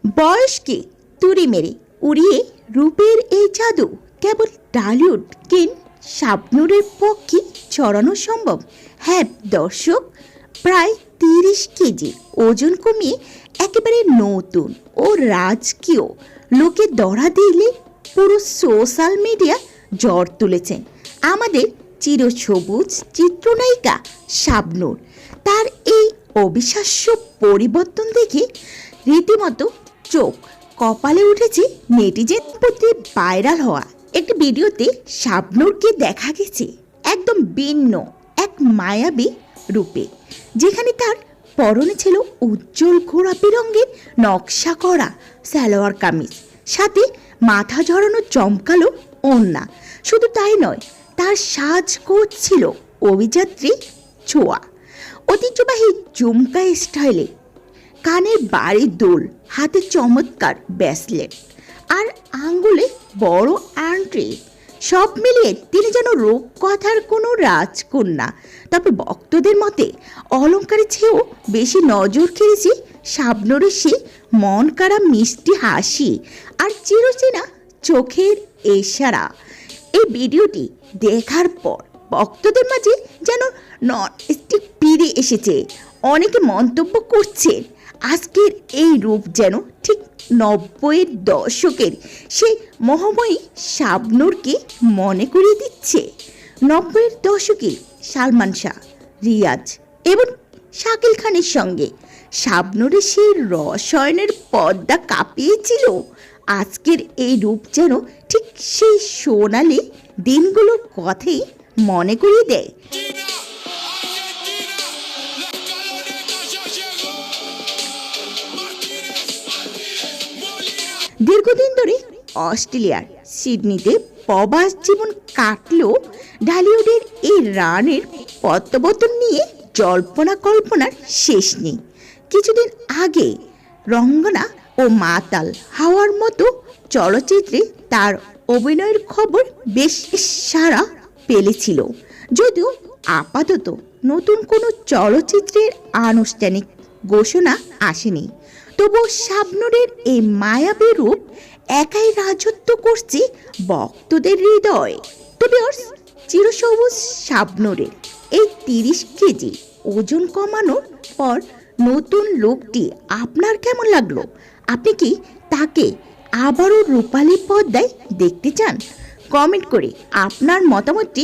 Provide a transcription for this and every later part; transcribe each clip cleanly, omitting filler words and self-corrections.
বয়সকে তুড়ি মেরে উড়িয়ে রূপের এই জাদু কেবল টালিউড কিন শাবনূরের পক্ষে ছড়ানো সম্ভব। হ্যাঁ দর্শক, প্রায় 30 কেজি ওজন কমিয়ে একেবারে নতুন ও রাজকীয় লোকে ধরা দিলে পুরো সোশ্যাল মিডিয়া ঝড় তুলেছেন আমাদের চিরসবুজ চিত্রনায়িকা শাবনূর। তার এই অবিশ্বাস্য পরিবর্তন দেখে রীতিমতো চোখ কপালে উঠেছে নেটিজেন প্রতি ভাইরাল হওয়া একটি ভিডিওতে শাবনূরকে দেখা গেছে একদম ভিন্ন এক মায়াবী রূপে, যেখানে তার পরনে ছিল উজ্জ্বল গোলাপি রঙের নকশা করা সালোয়ার কামিজ, সাথে মাথা ঝরানো চমকালো ওড়না। শুধু তাই নয়, তার সাজগোজ ছিল অভিযাত্রী ছোঁয়া, ঐতিহ্যবাহী ঝুমকা স্টাইলে, কানের বাড়ি দোল, হাতে চমৎকার ব্রেসলেট আর আঙ্গুলে বড় আংটি। সব মিলিয়ে তিনি যেন রূপকথার কোনো রাজকন্যা। তবে ভক্তদের মতে অলঙ্কারের চেয়েও বেশি নজর কেড়েছে শাবনূরের সে মন কাড়া মিষ্টি হাসি আর চিরচেনা চোখের ইশারা। এই ভিডিওটি দেখার পর ভক্তদের মাঝে যেন ননস্টিক ফিরে এসেছে। অনেকে মন্তব্য করছেন আজকের এই রূপ যেন ঠিক 90-এর দশকের সেই মহাময়ী শাবনূরকে মনে করিয়ে দিচ্ছে। 90-এর দশকে সালমান শাহ, রিয়াজ এবং শাকিল খানের সঙ্গে শাবনূরের সেই রসায়নের পর্দা কাঁপিয়েছিল। আজকের এই রূপ যেন ঠিক সেই সোনালি দিনগুলোর কথাই মনে করিয়ে দেয়। দীর্ঘদিন ধরে অস্ট্রেলিয়ার সিডনিতে প্রবাস জীবন কাটলেও ঢালিউডের এই রানের প্রত্যাবর্তন নিয়ে জল্পনা কল্পনার শেষ নেই। কিছুদিন আগে রঙ্গনা ও মাতাল হাওয়ার মতো চলচ্চিত্রে তার অভিনয়ের খবর বেশ সাড়া ফেলেছিল, যদিও আপাতত নতুন কোনো চলচ্চিত্রের আনুষ্ঠানিক ঘোষণা আসেনি। তবু শাবনূরের এই মায়াবী রূপ একাই রাজত্ব করছে ভক্তদের হৃদয়। তবে চিরসবুজ শাবনূরের এই 30 কেজি ওজন কমানোর পর নতুন লুকটি আপনার কেমন লাগলো? আপনি কি তাকে আবারও রূপালী পর্দায় দেখতে চান? কমেন্ট করে আপনার মতামতটি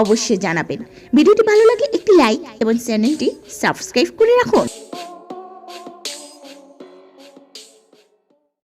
অবশ্যই জানাবেন। ভিডিওটি ভালো লাগলে একটি লাইক এবং চ্যানেলটি সাবস্ক্রাইব করে রাখুন।